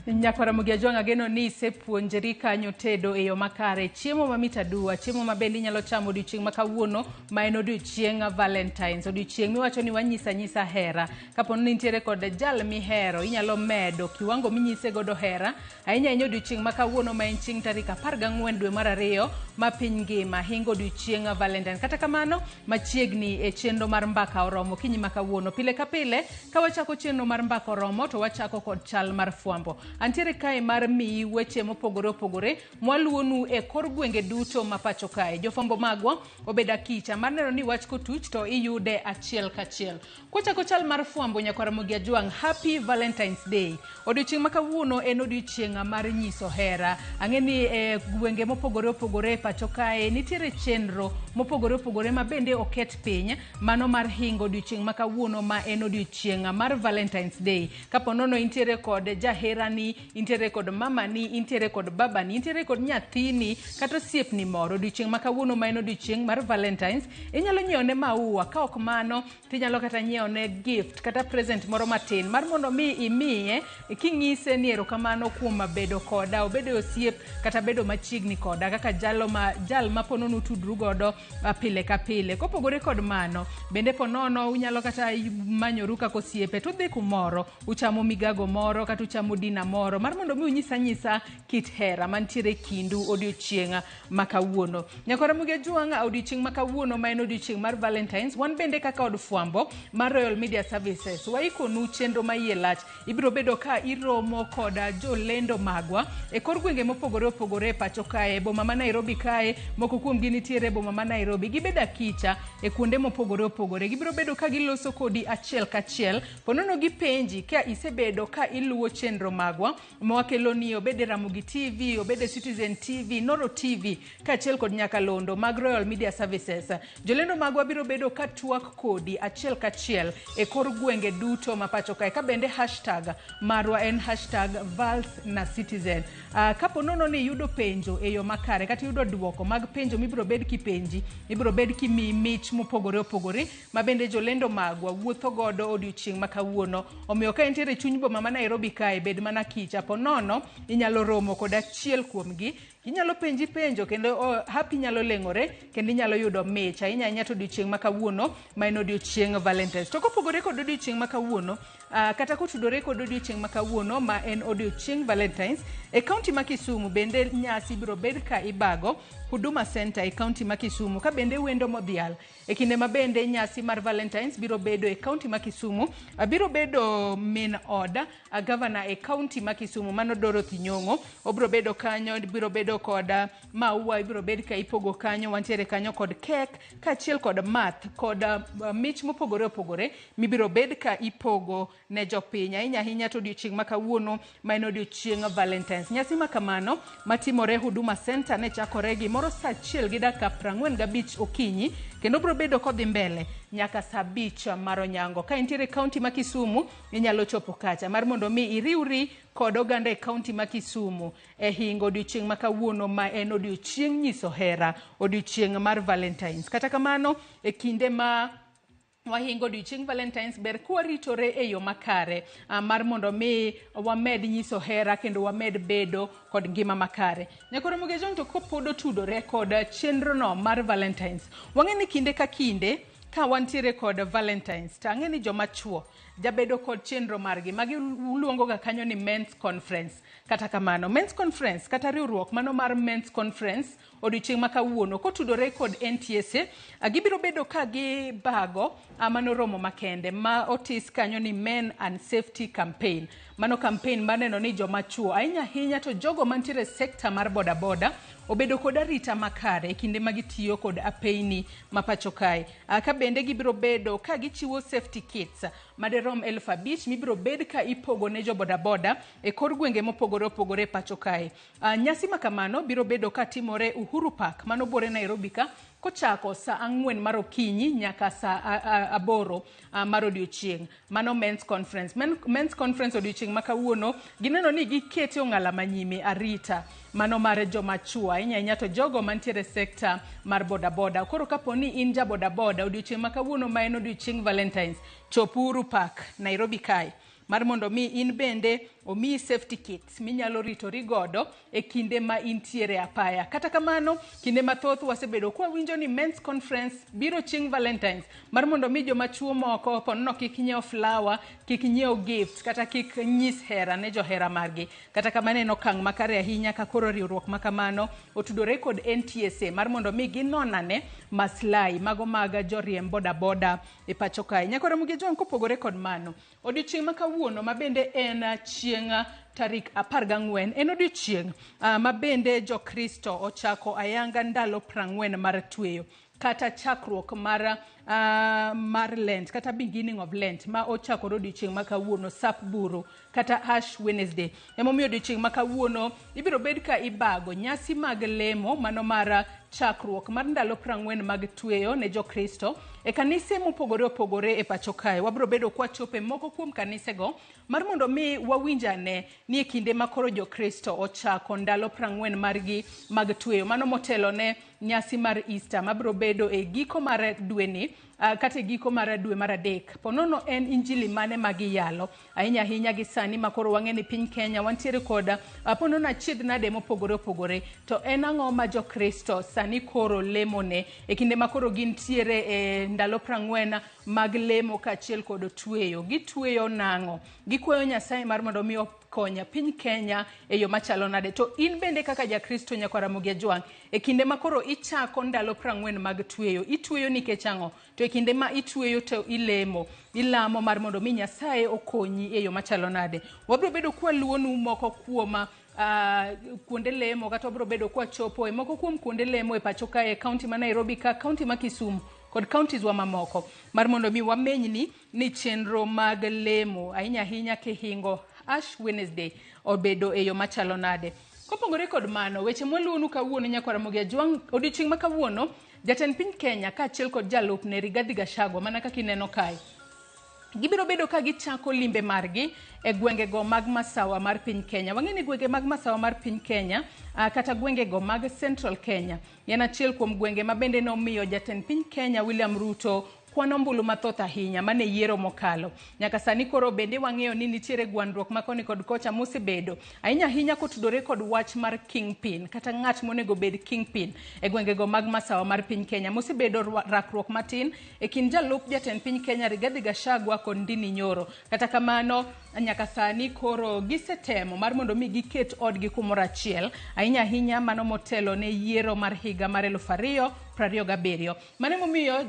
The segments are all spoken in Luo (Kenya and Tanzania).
Nyakwara Ramogi ageno ni sepuonjeri kanyo tedo e yo makare. Chiemo mamit aduwa, chiemo mabendi nyalo chamo odiochieng' makawuono, ma en odiochieng' Valentines. Odiochieng' miwacho ni wanyisa hera. Kapo ni nitiere kod jal mihero, inyalo medo kiwango minyise godo hera. Ahinya odiochieng' makawuono ma en chieng' tarik 14 dwe mar 2 ma piny ngima hingo odiochieng' Valentines. Kata kamano, machiegni e chenro mar mbaka oromo kinyi makawuono. Pile ka pile, ka wachako chenro mar mbaka oromo to wachako kod Chal Mar Fwambo. Antiere kae mar mi weche mopogore opogore mwaluonu e kor gwenge duto mapacho kae. Jofwambo magwa obeda kicha mar neno ni wach kotuch to iyude achiel kachiel. Kwachako Chal Mar Fwambo, Nyakwara Ramogi Happy Valentine's Day. Odiochieng' makawuono en odiochieng' mar nyiso hera. Ang'eni e gwenge mopogore opogore pacho kae nitiere chenro mopogore opogore ma bende oket piny mano mar hingo odiochieng' makawuono ma en odiochieng' mar Valentine's Day. Kapo nono intiere kod jaherani, intiere kod mamani, intiere kod babani, intiere kod nyathini kata osiepni moro, odiochieng' makawuono ma en odiochieng' mar Valentines, inyalo nyiewne maua, ka ok mano tinyalo kata nyiewne gift kata present moro matin mar mondo mi imiye king'ise ni erokamano kuom bedo koda, obedo osiep kata bedo machiegni koda kaka jal ma pononu tudru godo pile ka pile. Kopogore kod mano, bende ponono unyalo kata manyoru kaka osiepe to dhi kumoro, uchamo migago moro kata uchamo dina moro mar mondo mi unyisa kit hera mantiere kindu odiochieng' makawuono. Nyakwara Ramogi odiochieng' makawuono ma en odiochieng' mar Valentines, wan bende kaka od fwambo mar Royal Media Services waikonu chenro maiye lach. Ibiro bedo ka iromo koda jolendo magwa e kor gwenge mopogore opogore pacho kae, boma ma Nairobi kae, moko kuom gi nitiere boma ma Nairobi. Gibeda kicha e kuonde mopogore opogore. Gibiro bedo ka giloso kodi achiel kachiel, ponono gipenji ka isebedo ka iluwo chenro magwa mwakeloni, obede Ramogi TV, obede Citizen TV, Noro TV, kachiel kod Nyakalondo mag Royal Media Services. Jolendo magwa biro bedo ka tuak kodi achiel kachiel e kor gwenge duto mapacho kae. Ka bende hashtag marwa en #ValsNaCitizen. Kapo nono ni yudo penjo e yo makare kata yudo duoko mag penjo mibiro bed kipenji, ibiro bed kimi mich mopogore opogore ma bende jolendo magwa wuotho godo odiochieng' makawuono. Omiyo ka entiere chuny boma ma Nairobi kae, bed mana kicha. Ponono inyalo romo kod achiel kuomgi, inyalo penji penjo kendo happy nyalo leng'ore kendo inyalo yudo mich ahinya to odiochieng' makawuono ma en odiochieng' Valentines. To kopogore kod odiochieng' makawuono, kata kotudore kod odiochieng' makawuono ma en odiochieng' Valentines, e kaunti ma Kisumu bende nyasi biro bed ka ibago Huduma Center e kaunti ma Kisumu. Ka bende wendo modhial e kinde ma bende nyasi mar Valentines biro bedo e kaunti ma Kisumu, biro bedo min oda governor e kaunti ma Kisumu mano Dorothy Nyong'o. Obiro bedo kanyo, biro bedo kod maua, ibiro bed ka ipogo kanyo, wantiere kanyo kod kek kachiel kod math kod mich mopogore opogore mibiro bed ka ipogo ne jopiny ahinya to odiochieng' makawuono ma en odiochieng' Valentines. Nyasi makamano matimore Huduma Center ne chakore gi moro saa 1:45 okinyi kendo biro bedo kodhi mbele nyaka saa 5 mar onyango. Ka intiere kaunti ma Kisumu, inyalo chopo kacha mar mondo mi iriwri kod oganda e kaunti ma Kisumu e hingo odiochieng' makawuono ma en odiochieng' nyiso hera, odiochieng' mar Valentines. Kata kamano, e kinde ma wahingo odiochieng' Valentines, ber kwaritore e yo makare mar mondo mi wamed nyiso hera kendo wamed bedo kod ngima makare. Nyakwara Ramogi to kopod tudore kod chenro no mar Valentines, wang'eni kinde ka kinde ka wantiere kod Valentines, ta ang'eni joma chuo jabedo kod chenro margi magi luongo ga kanyo ni Men's Conference. Kata kamano, Men's Conference kata riwruok mano mar Men's Conference odiochieng' makawuono kotudore kod NTSA, gibiro bedo ka gibago mano romo makende ma otis kanyo ni Men and Safety Campaign. Mano campaign maneno ni joma chuo ahinya to jogo mantiere sekta mar bodaboda obedo kod arita makare e kinde magitiyo kod apeyni mapacho kae. Ka bende gibiro bedo ka gichiwo safety kits maderom 5,000 mibiro bed ka ipogo ne jo bodaboda e kor gwenge mopogore opogore pacho kae. Nyasi makamano biro bedo ka timore Uhuru Park mano bore Nairobi ka, kochako saa 4 mar okinyi nyaka saa 8 mar odiochieng'. Mano Men's Conference. Men's Conference odiochieng' makawuono gineno ni gikete ong'ala manyime arita mano mar joma chuo ahinya to jogo mantiere sekta mar bodaboda. Koro kaponi in ja bodaboda, odiochieng' makawuono ma en odiochieng' Valentines, chop Uhuru Park Nairobi kae mar mondo mi in bende omi safety kits minyalo ritori godo e kinde ma intiere apaya. Kata kamano, kinde mathoth wasebedo kwa winjo ni men's conference biro chieng' Valentines mar mondo mi joma chuo moko ponono kik nyiew flower, kik nyiew gift kata kik nyis hera ne johera margi. Kata kamano en okang' makare ahinya ka koro riwruok makamano otudore kod NTSA mar mondo mi ginonane maslahi mago mag joriem boda boda e pacho kae. Nyakora mugi John kopogore kod mano, odiochieng' ma kawuono ma bende en chieng' tarik 14 en odiochieng' ma bende jokristo ochako ayanga ndalo 40 mar tweyo kata chakruok mar Lent kata beginning of Lent ma ochakore odiochieng' ma kawuono Sap Buru kata Ash Wednesday. Emomiyo odiochieng' ma kawuono ibiro bed ka ibago nyasi mag lemo mano mar chakruok mar ndalo 40 mag tweyo ne jokristo e kanise mopogore opogore e pacho kae. Wabiro bedo kwa chope moko kuom kanisego mar mondo mi wawinjane ni e kinde ma koro jokristo ochako ndalo 40 margi mag tweyo mano motelo ne nyasi mar Easter mabiro bedo e giko mar dweni kata giko mar dwe mar adek. Ponono en injili mane magiyalo ahinya gi sani makoro wang'e ni piny Kenya wantiere kod ponono achiedh nade mopogore opogore, to en ang'o ma jokristo sani koro lemone e kinde makoro gintiere e ndalo 40 mag lemo kaachiel kod tweyo. Gitweyo nang'o? Gikwayo Nyasaye mar mondo mi konya piny Kenya e yo machalo nade. To in bende kaka jakristo Nyakora Mugi Jwang e kinde makoro ichako ndalo 40 mag tweyo, itweyo nikech ang'o? To e kinde ma itweyo to ilemo, ilamo mar mondo mi Nyasaye okonyi e yo machalo nade. Wabiro bedo kwa luonu moko kuoma kuonde lemo kata wabiro bedo kwa chopo e moko kuom kuonde lemo e pacho kae e kaunti ma Nairobi ka kaunti ma Kisumu kod counties wa mamoko mar mondo mi wamenyni ni chenro mag lemo ahinya kihingo Ash Wednesday obedo e yo machalo nade. Kopogore kod mano, weche moluonu kawuono Nyakora Mugi Jwang odiochieng' ma kawuono jatend piny Kenya kaachiel kod jalupne Rigathi Gachagua mana kaka ineno kae gibiro bedo ka gichako limbe margi e gwengego mag masawa mar piny Kenya. Wang'eni gwenge mag masawa mar piny Kenya kata gwengego mag Central Kenya en achiel kuom gwenge ma bende nomiyo jatend piny Kenya William Ruto kwano mbulu mathoth ahinya mane yiero mokalo. Nyaka sani koro bende wang'eyo ni nitiere gwandruok makoni kod kocha mosebedo ahinya kotudore kod wach mar kingpin kata ng'at monego bed kingpin e gwengego mag masawa mar piny Kenya mosebedo rakruok matin e kind jalup jatend piny Kenya Rigathi Gachagua kod Ndini Nyoro. Kata kamano nyaka sani koro gisetemo mar mondo mi giket odgi kumoro achiel ahinya mano motelo ne yiero mar higa mar 2027. Mane momiyo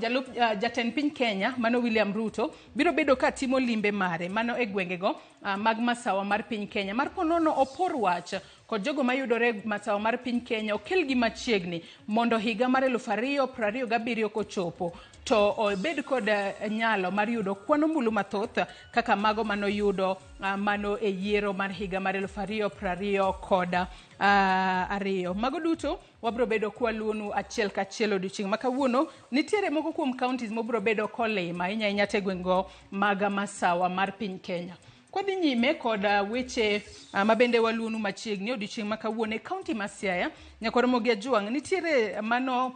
jatend piny Kenya mano William Ruto biro bedo ka timo limbe mare mano e gwengego mag masawa mar piny Kenya mar ponono opor wach kod jogo mayudore masawa mar piny Kenya okel gi machiegni mondo higa mar 2027 kochopo to obed kod nyalo mar yudo kwano mbulu mathoth kaka mago mano yudo mano e yiero mar higa mar 2022. Mago duto wabiro bedo kwa luonu achiel kachiel odiochieng' ma kawuono. Nitiere moko kuom counties mobiro bedo kolima ahinya te gwengo mag masawa mar piny Kenya. Kwadhi nyime kod weche mabende waluonu machiegni odiochieng' ma kawuono e kaunti ma Siaya. Nyakora Mugi Jwang nitiere mano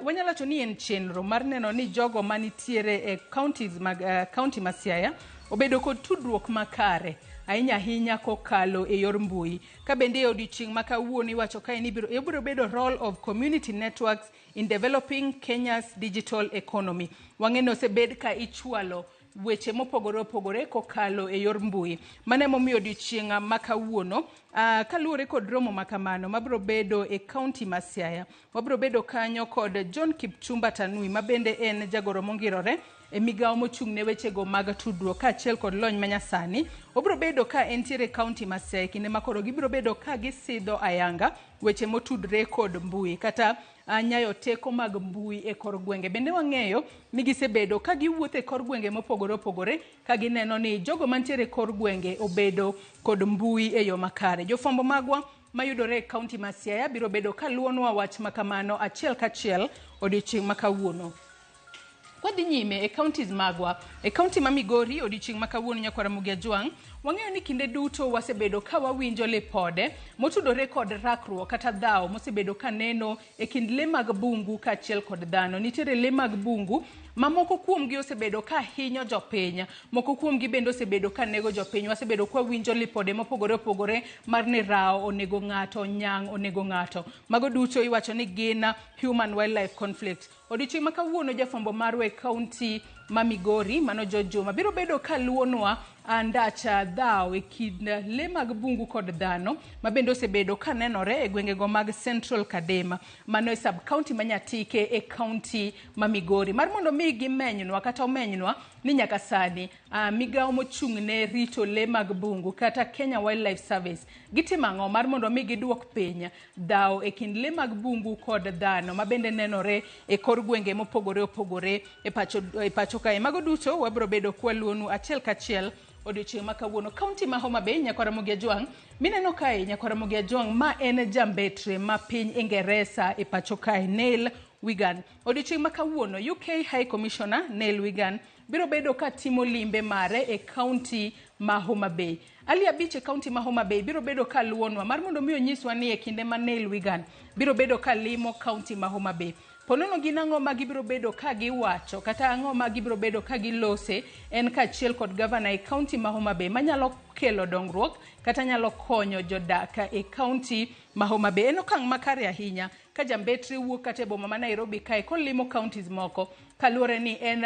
wanyalo wacho ni en chenro mar neno ni jogo manitiere e counties mag county ma Siaya obedo kod tudruok makare ahinya kokalo e yor mbui. Ka bende odiochieng' ma kawuono iwacho kae ni biro bedo role of community networks in developing Kenya's digital economy. Wang'eno osebed ka ichwalo weche mopogore opogore kokalo e yor mbui. Mane momiyo odiochieng' ma kawuono kaluwore kod romo makamano mabiro bedo e kaunti ma Siaya. Wabiro bedo kanyo kod John Kipchumba Tanui mabende en jagoro mongirore e migawo mochung' ne wechego mag tudruok kaachiel kod lony manyasani. Obiro bedo ka entiere kaunti ma Siaya kinde makoro gibiro bedo ka gisidho ayanga weche motudre kod mbui kata nyayo teko mag mbui e kor gwenge. Bende wang'eyo ni gisebedo ka giwuotho e kor gwenge mopogore opogore ka gineno ni jogo mantiere kor gwenge obedo kod mbui e yo makare. Jofwambo magwa mayudore e kaunti ma Siaya biro bedo ka luonwa wach makamano achiel kachiel odiochieng' ma kawuono. Kwadhi nyime e counties magwa e county ma Migori odiochieng' ma kawuono Nyakora Mugi Jwang Wang'eyo ni kinde duto wasebedo ka wawinjo lipode motudore kod rakruok kata dhao mosebedo ka neno e kind le mag bungu kaachiel kod dhano. Nitiere le mag bungu mamoko kuomgi osebedo ka hinyo jopiny, moko kuomgi bende osebedo ka nego jopiny. Wasebedo ka winjo lipode mopogore opogore mar ni rao onego ng'ato, nyang' onego ng'ato. Mago duto iwacho ni gin human wildlife conflict. Odiochieng' ma kawuono jafwambo marwa e kaunti ma Migori, mano Jojuma, biro bedo ka luonwa ndacha dhao e kind le mag bungu kod dhano ma bende osebedo ka nenore e gwengego mag Central Kadema, mano e sub county ma Nyatike e kaunti ma Migori. Mar mondo mi gimenynwa kata omenynwa ni nyaka sani migao mochung' ne rito le mag bungu kata Kenya Wildlife Service gitimo ang'o mar mondo mi giduok piny dhao e kind le mag bungu kod dhano ma bende nenore e kor gwenge mopogore opogore e pacho kae. Mago duto wabiro bedo kwaluonu achiel kachiel odiochieng' ma kawuono. Kaunti ma Homa Bay, nyakwara Ramogi Ajwang' mineno kae, nyakwara Ramogi Ajwang' ma en jambetre ma piny Ingeresa e pacho kae, Neil Wigan. Odiochieng' ma kawuono UK High Commissioner Neil Wigan biro bedo ka timo limbe mare e kaunti ma Homa Bay. Ali abich e kaunti ma Homa Bay biro bedo ka luonwa mar mondo mi onyiswa ni e kinde ma Neil Wigan biro bedo ka limo kaunti ma Homa Bay. Ponono gin ang'o ma gibiro bedo ka giwacho kata ang'o ma gibiro bedo ka gilose en kaachiel kod gavana e kaunti ma Homa Bay manyalo kelo dongruok kata nyalo konyo jodak e kaunti ma Homa Bay. En okang' makare ahinya ka jambetre wuok kata e boma ma Nairobi kae kolimo counties moko kaluwore ni en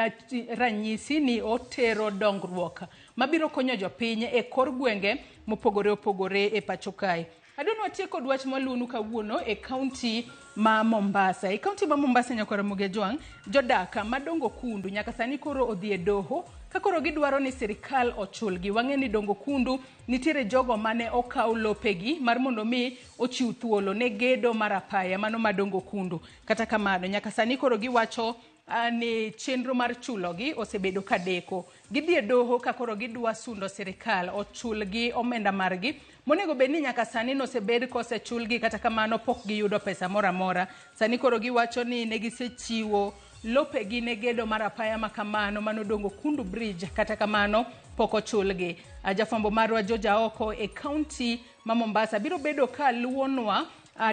ranyisi ni otero dongruok mabiro konyo jopiny e kor gwenge mopogore opogore e pacho kae. Adwani watie kod wach maluonu kawuono e kaunti ma Mombasa. E kaunti ma Mombasa, nyakwara Ramogi Ajwang', jodak madongo kundu nyaka sani koro odhi e doho ka koro gidwaro ni sirikal ochulgi. Wang'e ni dongo kundu nitiere jogo mane okaw lopegi mar mondo mi ochiw thuolo ne gedo mar apaya, mano madongo kundu. Kata kamano nyaka sani koro giwacho ni chenro mar chulogi osebedo kadeko. Gidhi e doho ka koro gidwa sundo sirikal ochulgi omenda margi monego bed ni nyaka sani nosebed kosechulgi, kata kamano pok giyudo pesa moro amora. Sani koro giwacho ni ne gisechiwo lopegi ne gedo mar apaya ma kamano mano dongo kundu bridge, kata kamano pok ochulgi. Jafwambo marwa Joja Oko e kaunti ma Mombasa biro bedo ka luonwa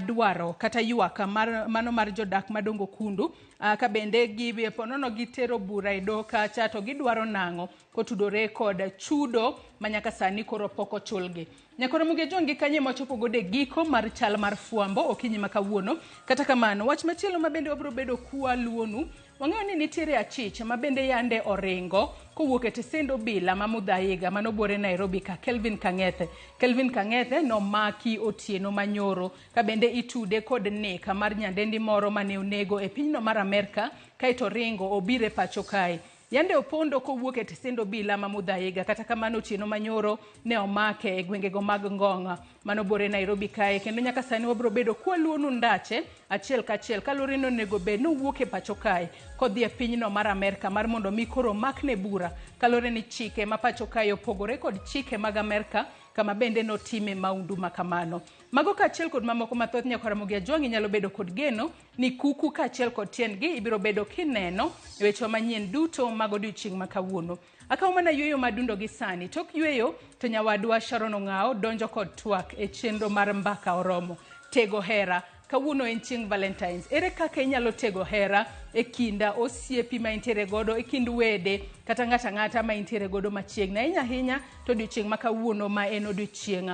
dwaro kata ywaka mano mar jodak madongo kundu ka bende gibi ponono gitero bura e doho kacha to gidwaro nang'o kotudore kod chudo manyaka sani koro pok ochulgi. Nyakwara Ramogi Ajwang' kanye mochopo gode giko mar Chal Mar Fwambo okinyi ma kawuono. Kata kamano wach machielo ma bende wabiro bedo kwa luonu, wang'eyo ni nitiere achich ma bende yande oringo kowuok e tesend obila ma Mudhaiga manobore Nairobi ka. Kelvin Kang'ethe nomaki otieno manyoro ka bende itude kod nek mar nyadendi moro mane onego e pinyno mar Amerika kaito ringo obire pacho kae. Yande opondo kowuok e tesend obila ma Mudhaiga, kata kamano otieno manyoro ne omake e gwengego mag Ngong' manobore Nairobi kae. Kendo nyaka sani wabiro bedo kwaluonu ndache achiel kachiel kalure no nego bed no wuok e pacho kae kodhi e pinyno mar Amerika mar mondo mi koro makne bura kalure ni chike ma pacho kae opogore kod chike mag Amerika kama bende notime maundu makamano. Mago kaachiel kod mamoko mathoth, nyakwara Ramogi Ajwang' nyalo bedo kod geno ni kuku kaachiel kod tiendgi ibiro bedo kineno e weche manyien duto mag odiochieng' ma kawuono. Akaw mana yweyo madundo gi sani. Tok yweyo to nyawadwa Sharon Ong'ao donjo kod twak e chenro mar mbaka oromo. Tego hera. Kawuono en chieng' Valentines. Ere kaka inyalo tego hera e kinda osiepi ma intiere godo, e kind wede kata ng'ata ma intiere godo machiegni. Ahinya to odiochieng' ma kawuono ma en odiochieng'